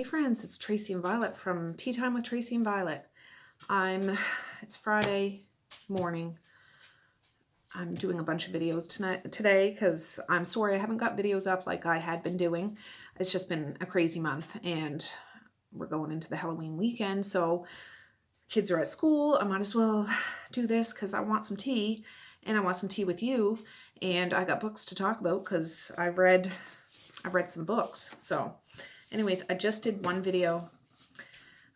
friends, it's Tracey and Violet from Tea Time with Tracey and Violet. It's Friday morning. I'm doing a bunch of videos today because I'm sorry I haven't got videos up like I had been doing. It's just been a crazy month and we're going into the Halloween weekend, so kids are at school. I might as well do this because I want some tea and I want some tea with you, and I got books to talk about because I've read some books. So anyways, I just did one video,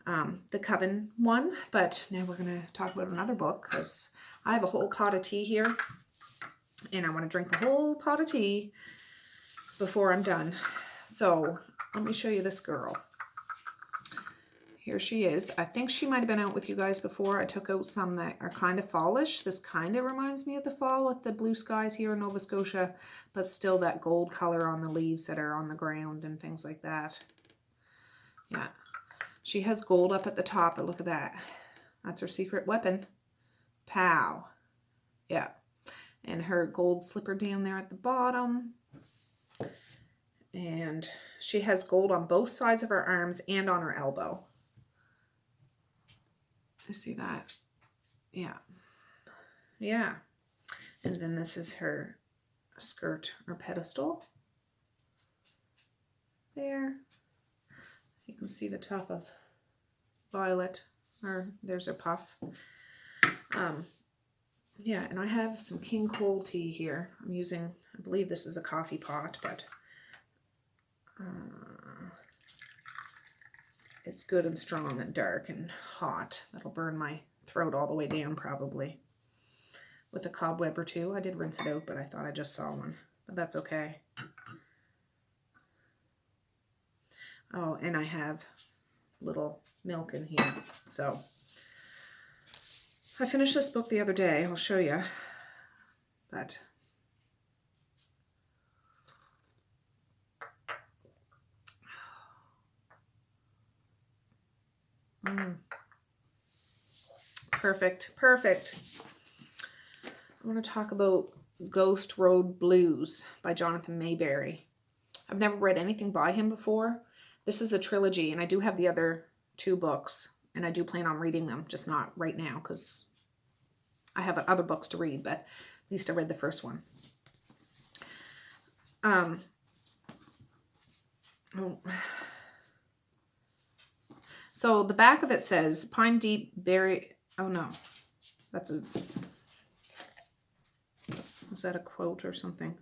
the Coven one, but now we're going to talk about another book because I have a whole pot of tea here and I want to drink the whole pot of tea before I'm done. So let me show you this girl. Here she is. I think she might have been out with you guys before. I took out some that are kind of fallish. This kind of reminds me of the fall with the blue skies here in Nova Scotia, but still that gold color on the leaves that are on the ground and things like that. Yeah. She has gold up at the top, but look at that. That's her secret weapon. Pow. Yeah. And her gold slipper down there at the bottom. And she has gold on both sides of her arms and on her elbow. You see that? Yeah. Yeah. And then this is her skirt or pedestal. There. You can see the top of Violet, or there's a puff. Yeah, and I have some King Cole tea here. I'm using, I believe this is a coffee pot, but it's good and strong and dark and hot. That'll burn my throat all the way down probably. With a cobweb or two. I did rinse it out, but I thought I just saw one. But that's okay. Oh, and I have little milk in here. So I finished this book the other day. I'll show you. But perfect. I want to talk about Ghost Road Blues by Johnathan Maberry. I've never read anything by him before. This is a trilogy, and I do have the other two books, and I do plan on reading them, just not right now because I have other books to read, but at least I read the first one. So the back of it says, Pine Deep Berry... Oh, no. Is that a quote or something?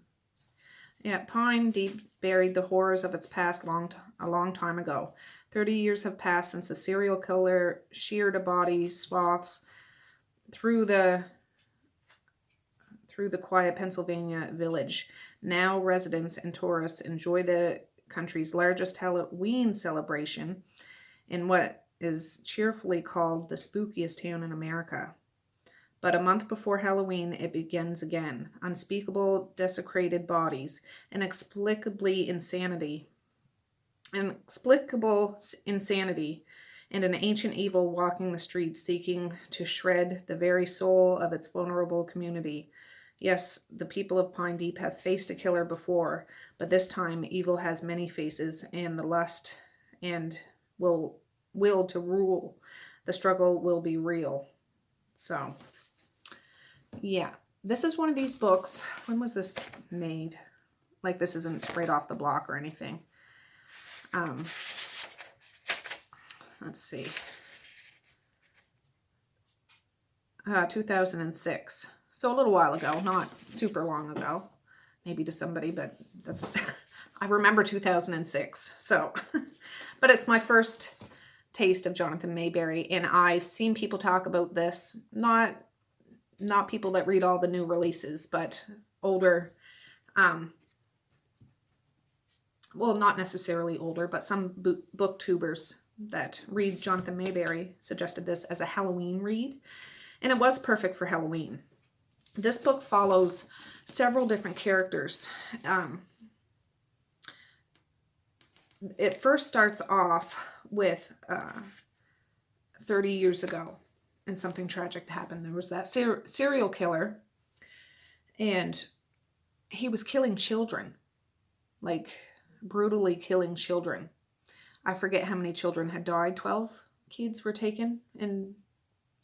Yeah, Pine Deep buried the horrors of its past a long time ago. 30 years have passed since a serial killer sheared a body swaths through the quiet Pennsylvania village. Now residents and tourists enjoy the country's largest Halloween celebration in what is cheerfully called the spookiest town in America. But a month before Halloween, it begins again. Unspeakable, desecrated bodies, inexplicable insanity, and an ancient evil walking the streets seeking to shred the very soul of its vulnerable community. Yes, the people of Pine Deep have faced a killer before, but this time evil has many faces, and the lust and will to rule. The struggle will be real. So... yeah, this is one of these books. When was this made? Like, this isn't right off the block or anything. Let's see. 2006. So a little while ago, not super long ago. Maybe to somebody, but that's... I remember 2006. So, but it's my first taste of Johnathan Maberry, and I've seen people talk about this. Not people that read all the new releases, but older, well, not necessarily older, but some booktubers that read Johnathan Maberry suggested this as a Halloween read, and it was perfect for Halloween. This book follows several different characters. It first starts off with 30 years ago. And something tragic happened. There was that serial killer, and he was killing children, like brutally killing children. I forget how many children had died. 12 kids were taken, and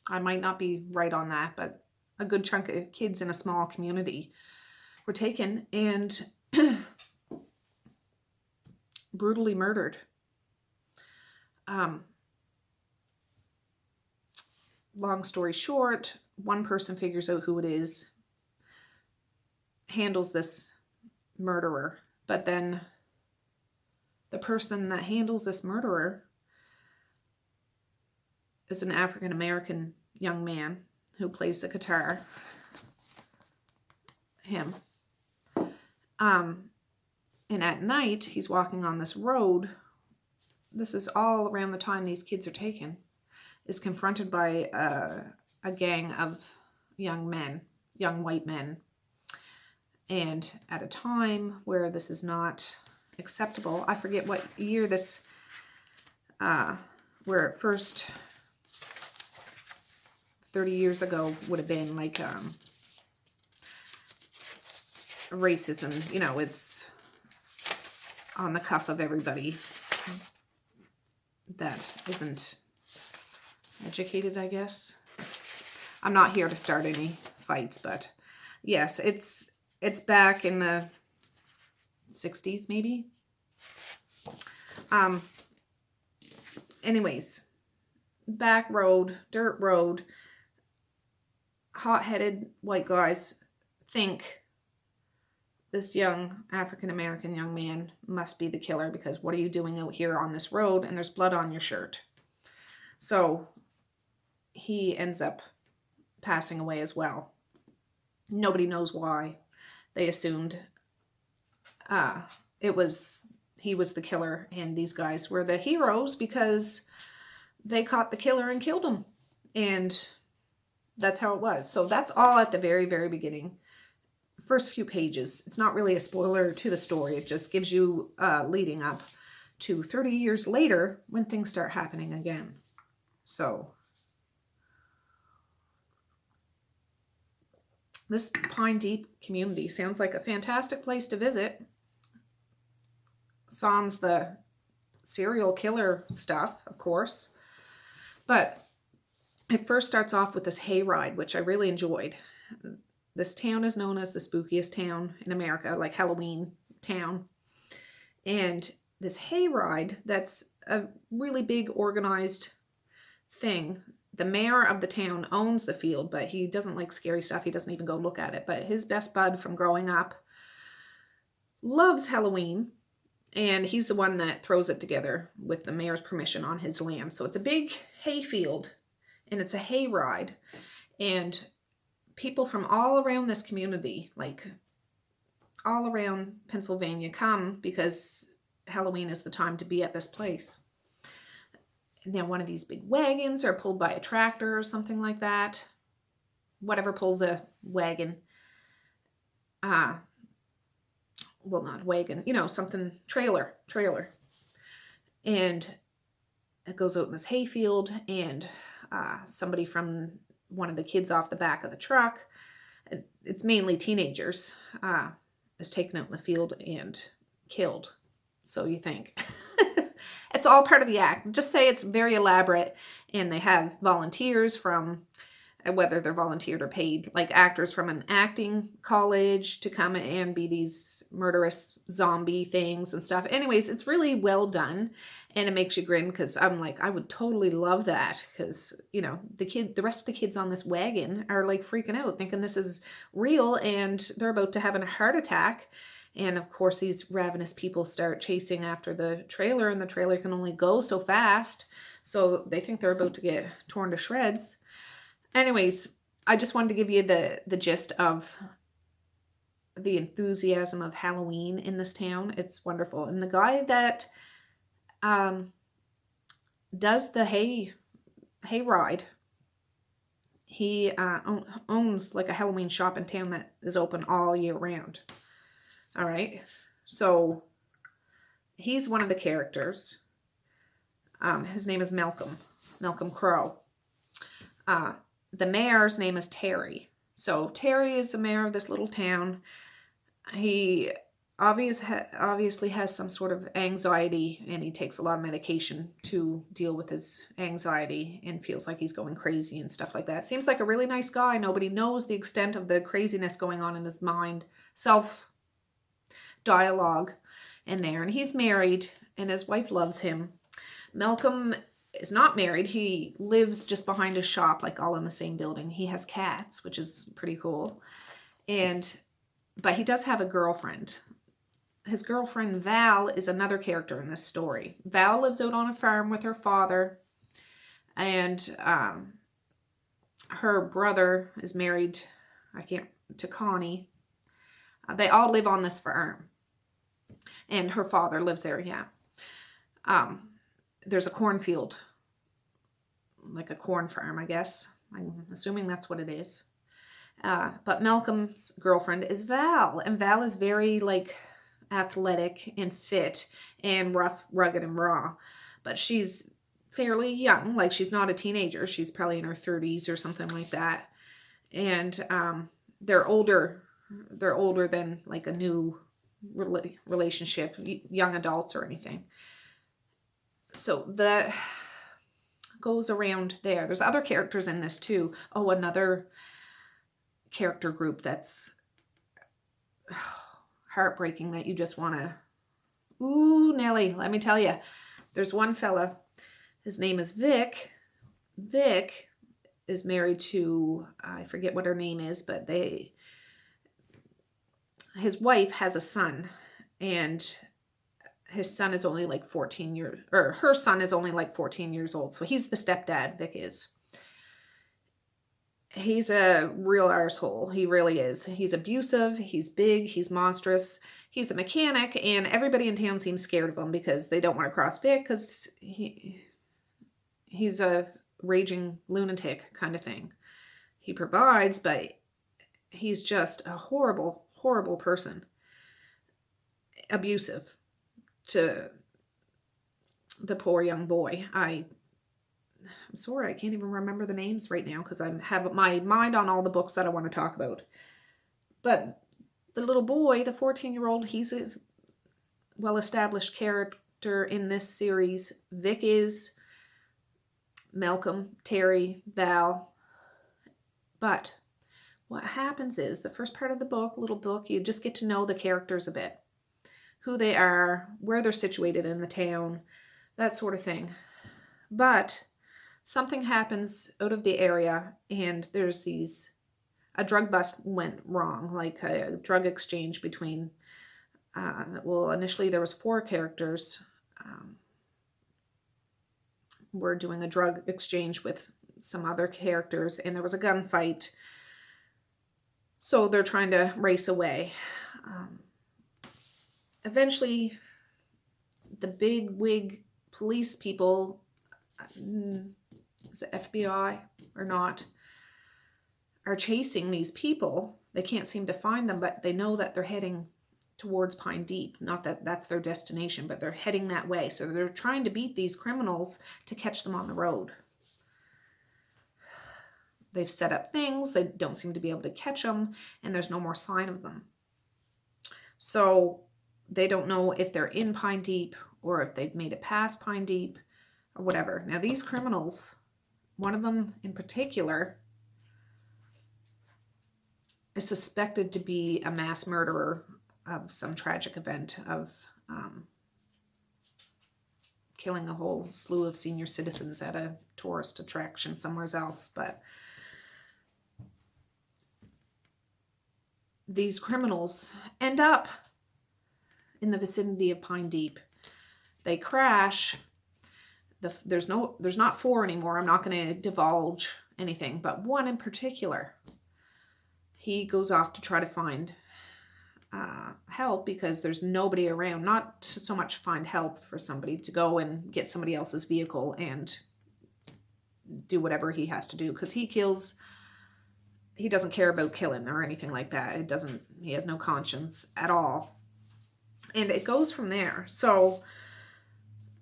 I might not be right on that, but a good chunk of kids in a small community were taken and brutally murdered. Long story short, one person figures out who it is, handles this murderer, but then the person that handles this murderer is an African American young man who plays the guitar. Him. And at night, he's walking on this road. This is all around the time these kids are taken. Is confronted by a gang of young men, young white men. And at a time where this is not acceptable, I forget what year this, where it first 30 years ago would have been, like, racism, you know, it's on the cuff of everybody that isn't educated, I guess. I'm not here to start any fights, but yes, it's back in the 60s, maybe. Anyways, back road, dirt road, hot-headed white guys think this young African-American young man must be the killer, because what are you doing out here on this road and there's blood on your shirt? So he ends up passing away as well. Nobody knows why. They assumed he was the killer, and these guys were the heroes because they caught the killer and killed him. And that's how it was. So that's all at the very, very beginning. First few pages. It's not really a spoiler to the story. It just gives you leading up to 30 years later when things start happening again. So this Pine Deep community sounds like a fantastic place to visit. Sans the serial killer stuff, of course. But it first starts off with this hayride, which I really enjoyed. This town is known as the spookiest town in America, like Halloween town. And this hayride, that's a really big organized thing. The mayor of the town owns the field, but he doesn't like scary stuff. He doesn't even go look at it. But his best bud from growing up loves Halloween, and he's the one that throws it together with the mayor's permission on his land. So it's a big hay field, and it's a hayride. And people from all around this community, like all around Pennsylvania, come because Halloween is the time to be at this place. Now, one of these big wagons are pulled by a tractor or something like that. Whatever pulls a wagon. Well, not wagon, you know, something, trailer. And it goes out in this hayfield, and somebody from one of the kids off the back of the truck, it's mainly teenagers, is taken out in the field and killed. So you think. It's all part of the act. Just say it's very elaborate, and they have volunteers from, whether they're volunteered or paid, like actors from an acting college to come and be these murderous zombie things and stuff. Anyways, it's really well done, and it makes you grin, because I'm like, I would totally love that, because, you know, the rest of the kids on this wagon are like freaking out, thinking this is real, and they're about to have a heart attack. And of course, these ravenous people start chasing after the trailer, and the trailer can only go so fast. So they think they're about to get torn to shreds. Anyways, I just wanted to give you the gist of the enthusiasm of Halloween in this town. It's wonderful. And the guy that does the hayride, he owns like a Halloween shop in town that is open all year round. All right, so he's one of the characters. His name is Malcolm Crowe. The mayor's name is Terry. So Terry is the mayor of this little town. He obviously has some sort of anxiety, and he takes a lot of medication to deal with his anxiety and feels like he's going crazy and stuff like that. Seems like a really nice guy. Nobody knows the extent of the craziness going on in his mind. Self dialogue in there. And he's married and his wife loves him. Malcolm is not married. He lives just behind his shop, like all in the same building. He has cats, which is pretty cool. But he does have a girlfriend. His girlfriend Val is another character in this story. Val lives out on a farm with her father, and her brother is married to Connie. They all live on this farm, and her father lives there. Yeah. There's a cornfield, like a corn farm, I guess. I'm assuming that's what it is. But Malcolm's girlfriend is Val, and Val is very like athletic and fit and rough, rugged, and raw. But she's fairly young, like she's not a teenager. She's probably in her 30s or something like that. And they're older than like a new relationship, young adults or anything. So that goes around there. There's other characters in this too. Oh, another character group that's heartbreaking that you just want to, ooh, Nelly, let me tell you. There's one fella, his name is Vic. Vic is married to, I forget what her name is, but his wife has a son, and his son is only like 14 years, or her son is only like 14 years old. So he's the stepdad, Vic is. He's a real arsehole. He really is. He's abusive. He's big. He's monstrous. He's a mechanic, and everybody in town seems scared of him because they don't want to cross Vic because he's a raging lunatic kind of thing. He provides, but he's just a horrible, horrible person. Abusive to the poor young boy. I'm sorry, I can't even remember the names right now because I have my mind on all the books that I want to talk about. But the little boy, the 14-year-old, he's a well-established character in this series. Vic is, Malcolm, Terry, Val. But what happens is the first part of the book, little book, you just get to know the characters a bit. Who they are, where they're situated in the town, that sort of thing. But something happens out of the area, and there's a drug bust went wrong, like a drug exchange between, initially there was 4 characters. We're doing a drug exchange with some other characters, and there was a gunfight. So they're trying to race away. Eventually, the big wig police people, is it FBI or not, are chasing these people. They can't seem to find them, but they know that they're heading towards Pine Deep. Not that that's their destination, but they're heading that way. So they're trying to beat these criminals to catch them on the road. They've set up things. They don't seem to be able to catch them, and there's no more sign of them. So they don't know if they're in Pine Deep or if they've made it past Pine Deep or whatever. Now these criminals, one of them in particular, is suspected to be a mass murderer of some tragic event of killing a whole slew of senior citizens at a tourist attraction somewhere else. But these criminals end up in the vicinity of Pine Deep. They crash. There's not 4 anymore. I'm not going to divulge anything, but one in particular, he goes off to try to find help because there's nobody around. Not to so much find help for somebody, to go and get somebody else's vehicle and do whatever he has to do, because he doesn't care about killing or anything like that. He has no conscience at all. And it goes from there. So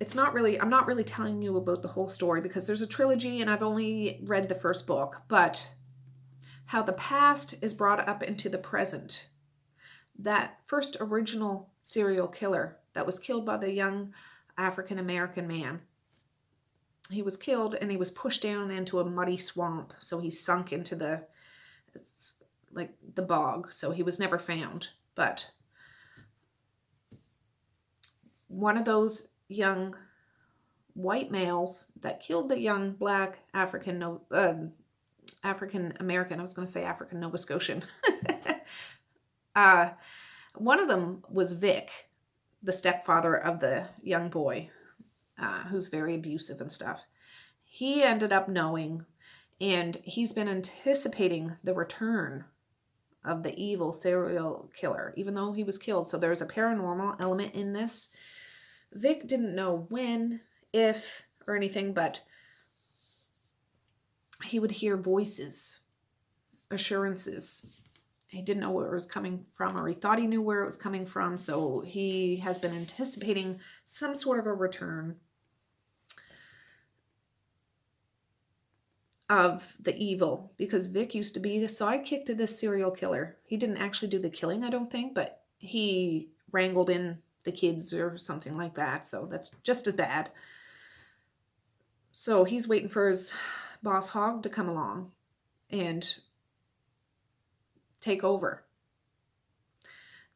I'm not really telling you about the whole story because there's a trilogy and I've only read the first book, but how the past is brought up into the present. that first original serial killer that was killed by the young African-American man. He was killed and he was pushed down into a muddy swamp. So he sunk into it's like the bog. So he was never found. But one of those young white males that killed the young black African-American, I was going to say African Nova Scotian. One of them was Vic, the stepfather of the young boy, who's very abusive and stuff. He ended up knowing, and he's been anticipating the return of the evil serial killer, even though he was killed. So there's a paranormal element in this. Vic didn't know when, if, or anything, but he would hear voices, assurances. He didn't know where it was coming from, or he thought he knew where it was coming from. So he has been anticipating some sort of a return of the evil, because Vic used to be the sidekick to this serial killer. He didn't actually do the killing, I don't think, but he wrangled in the kids or something like that. So that's just as bad. So he's waiting for his boss hog to come along and take over.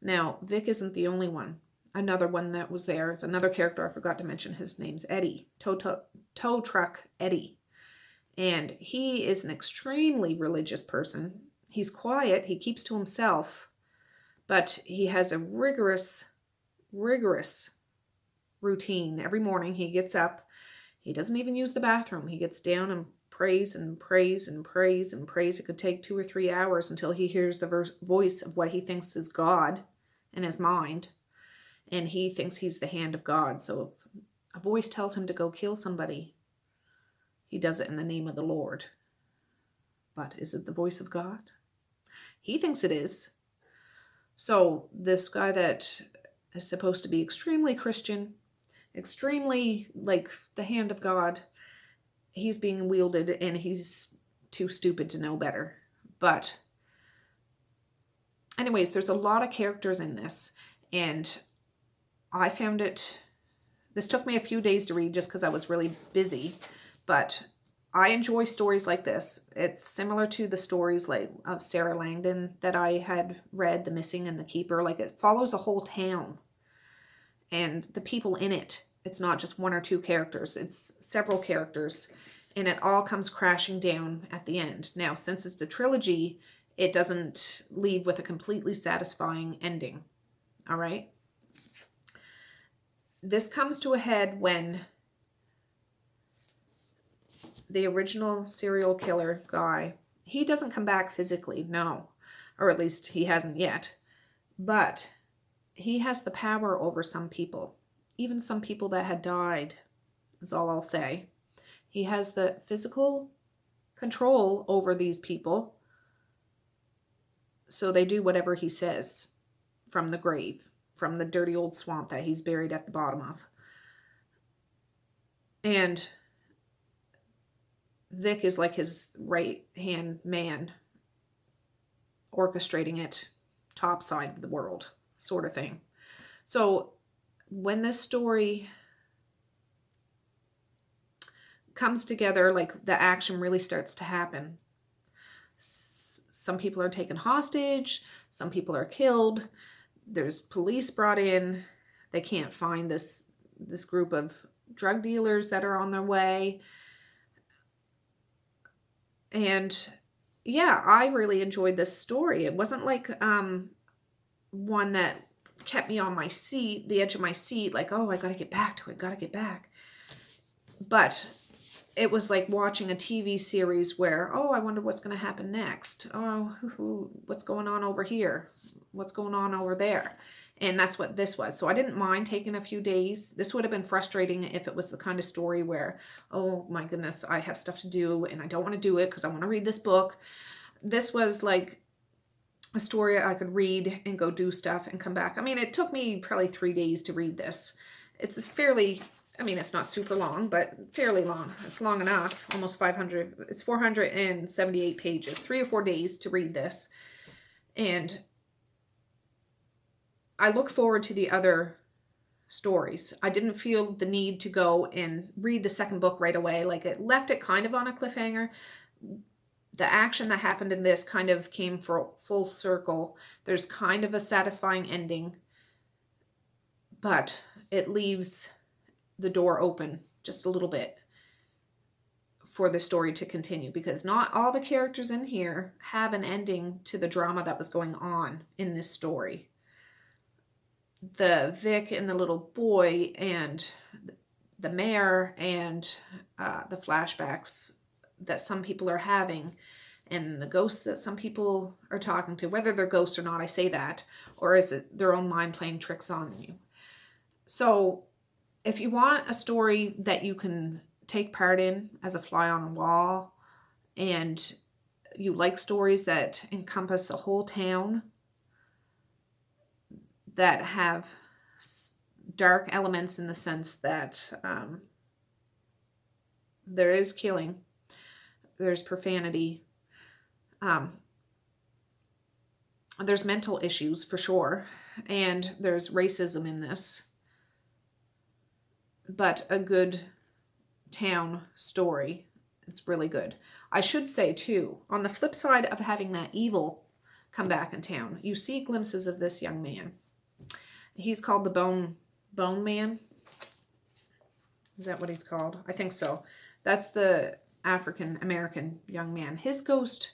Now, Vic isn't the only one. Another one that was there is another character I forgot to mention. His name's Eddie, tow truck Eddie. And he is an extremely religious person. He's quiet, he keeps to himself, but he has a rigorous routine. Every morning he gets up. He doesn't even use the bathroom. He gets down and prays and prays and prays and prays. It could take 2 or 3 hours until he hears the voice of what he thinks is God in his mind. And he thinks he's the hand of God. So if a voice tells him to go kill somebody, he does it in the name of the Lord. But is it the voice of God? He thinks it is. So this guy that is supposed to be extremely Christian, extremely like the hand of God, he's being wielded and he's too stupid to know better. But anyways, there's a lot of characters in this, and I found this took me a few days to read just because I was really busy, but I enjoy stories like this. It's similar to the stories like of Sarah Langdon that I had read, The Missing and the Keeper. Like, it follows a whole town and the people in it. It's not just 1 or 2 characters. It's several characters, and it all comes crashing down at the end. Now, since it's a trilogy, it doesn't leave with a completely satisfying ending. All right? This comes to a head when the original serial killer guy, he doesn't come back physically, no. Or at least he hasn't yet. But he has the power over some people. Even some people that had died, is all I'll say. He has the physical control over these people. So they do whatever he says from the grave, from the dirty old swamp that he's buried at the bottom of. And Vic is like his right-hand man, orchestrating it top side of the world, sort of thing. So when this story comes together, like the action really starts to happen. Some people are taken hostage, some people are killed, there's police brought in, they can't find this group of drug dealers that are on their way. And yeah, I really enjoyed this story. It wasn't like one that kept me on my seat, the edge of my seat, like, oh, I gotta get back to it, gotta get back. But it was like watching a TV series where, oh, I wonder what's going to happen next. Oh, what's going on over here? What's going on over there? And that's what this was. So I didn't mind taking a few days. This would have been frustrating if it was the kind of story where, oh my goodness, I have stuff to do and I don't want to do it because I want to read this book. This was like a story I could read and go do stuff and come back. I mean, it took me probably 3 days to read this. It's fairly, I mean, it's not super long, but fairly long. It's long enough, almost 500. It's 478 pages, 3 or 4 days to read this. And I look forward to the other stories. I didn't feel the need to go and read the second book right away. Like, it left it kind of on a cliffhanger. The action that happened in this kind of came for full circle. There's kind of a satisfying ending, but it leaves the door open just a little bit for the story to continue, because not all the characters in here have an ending to the drama that was going on in this story. The Vic and the little boy and the mayor and the flashbacks that some people are having, and the ghosts that some people are talking to, whether they're ghosts or not, I say that, or is it their own mind playing tricks on you? So if you want a story that you can take part in as a fly on the wall, and you like stories that encompass a whole town, that have dark elements in the sense that there is killing, there's profanity, there's mental issues for sure, and there's racism in this, but a good town story. It's really good. I should say too, on the flip side of having that evil come back in town, you see glimpses of this young man. He's called the Bone Man. Is that what he's called? I think so. That's the African American young man. His ghost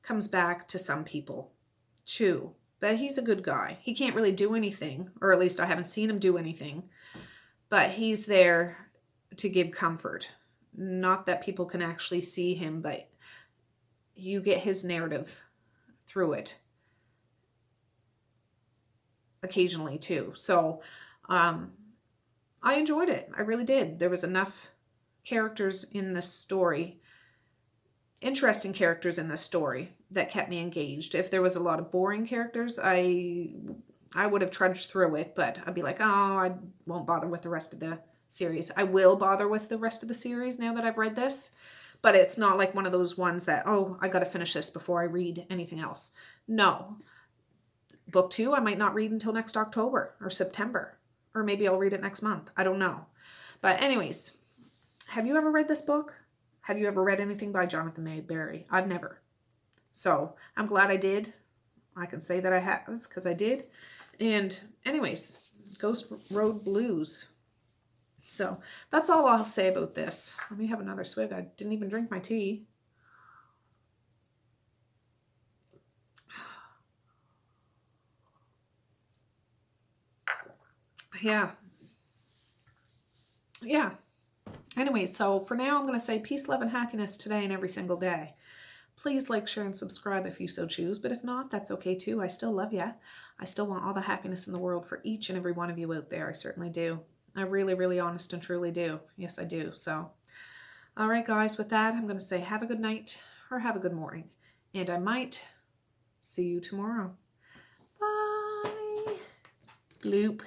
comes back to some people too, but he's a good guy. He can't really do anything, or at least I haven't seen him do anything, but he's there to give comfort. Not that people can actually see him, but you get his narrative through it occasionally too. So I enjoyed it. I really did. There was enough characters in this story, interesting characters in this story, that kept me engaged. If there was a lot of boring characters, I would have trudged through it, but I'd be like, oh, I won't bother with the rest of the series. I will bother with the rest of the series now that I've read this, but it's not like one of those ones that, oh, I got to finish this before I read anything else. No. Book 2, I might not read until next October or September, or maybe I'll read it next month. I don't know. But anyways, have you ever read this book? Have you ever read anything by Johnathan Maberry? I've never. So I'm glad I did. I can say that I have, because I did. And anyways, Ghost Road Blues. So that's all I'll say about this. Let me have another swig. I didn't even drink my tea. Yeah. Anyway, so for now, I'm going to say peace, love, and happiness today and every single day. Please like, share, and subscribe if you so choose. But if not, that's okay too. I still love you. I still want all the happiness in the world for each and every one of you out there. I certainly do. I really, really honest and truly do. Yes, I do. So, all right, guys, with that, I'm going to say have a good night or have a good morning. And I might see you tomorrow. Bye. Bloop.